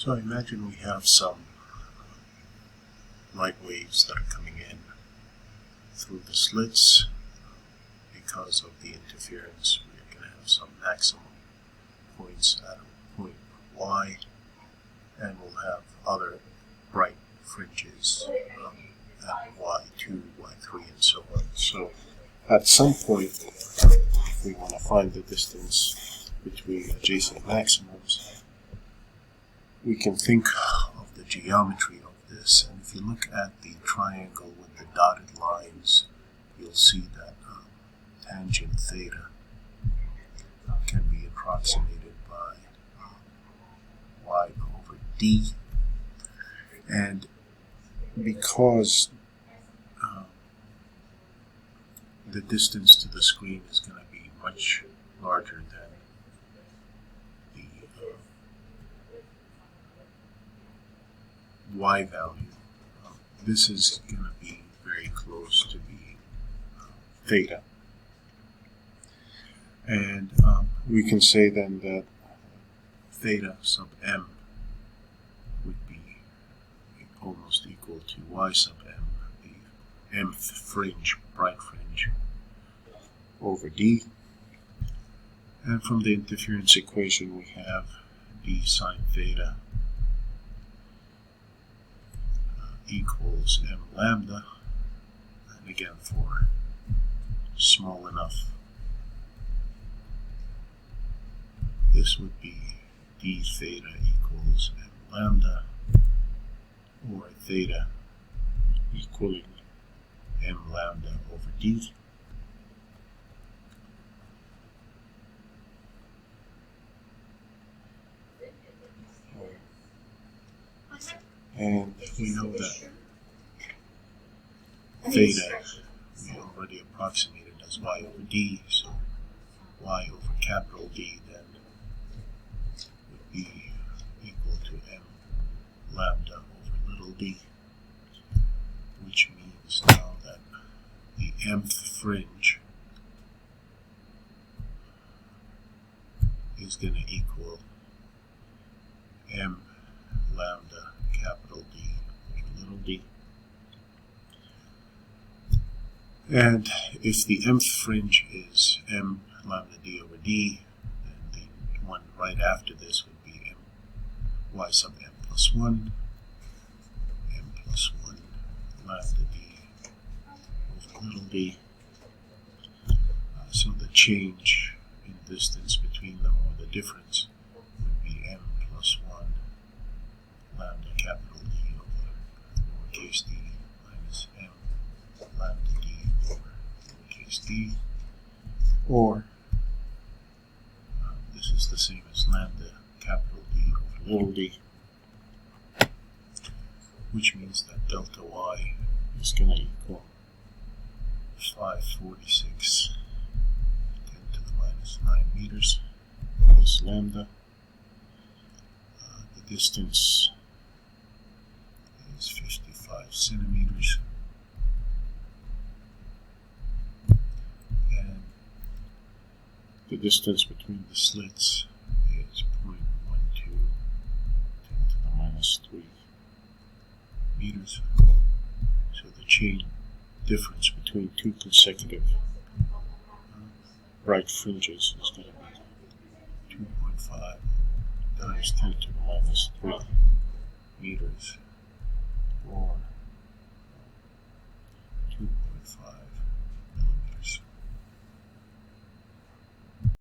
So imagine we have some light waves that are coming in through the slits. Because of the interference, we're going to have some maximum points at a point Y, and we'll have other bright fringes at Y2, Y3, and so on. So at some point, if we want to find the distance between adjacent maximums, we can think of the geometry of this. And if you look at the triangle with the dotted lines, you'll see that tangent theta can be approximated by y over d. And because the distance to the screen is going to be much larger than the y value, this is going to be very close to being theta. And we can say then that theta sub m would be almost equal to y sub m, the mth fringe, bright fringe, over d. And from the interference equation we have d sine theta equals m lambda, and again for small enough, this would be d theta equals m lambda, or theta equaling m lambda over d. And we know that theta we already approximated as y over d, so y over capital D then would be equal to m lambda over little d, which means now that the mth fringe is going to equal m lambda capital D over little d. And if the mth fringe is m lambda d over d, then the one right after this would be m y sub m plus 1, m plus 1 lambda d over little d. So the change in distance between them, or the difference, would be m plus 1 lambda capital D over lowercase d minus m lambda d over lowercase d, or this is the same as lambda capital D over little d, which means that delta y is going to equal 546 10 to the minus 9 meters plus lambda. The distance is 55 centimeters, and the distance between the slits is 0.12 10 to the minus 3 meters. So the chain difference between two consecutive bright fringes is going to be 2.5 times 10 to the minus 3 meters, or 2.5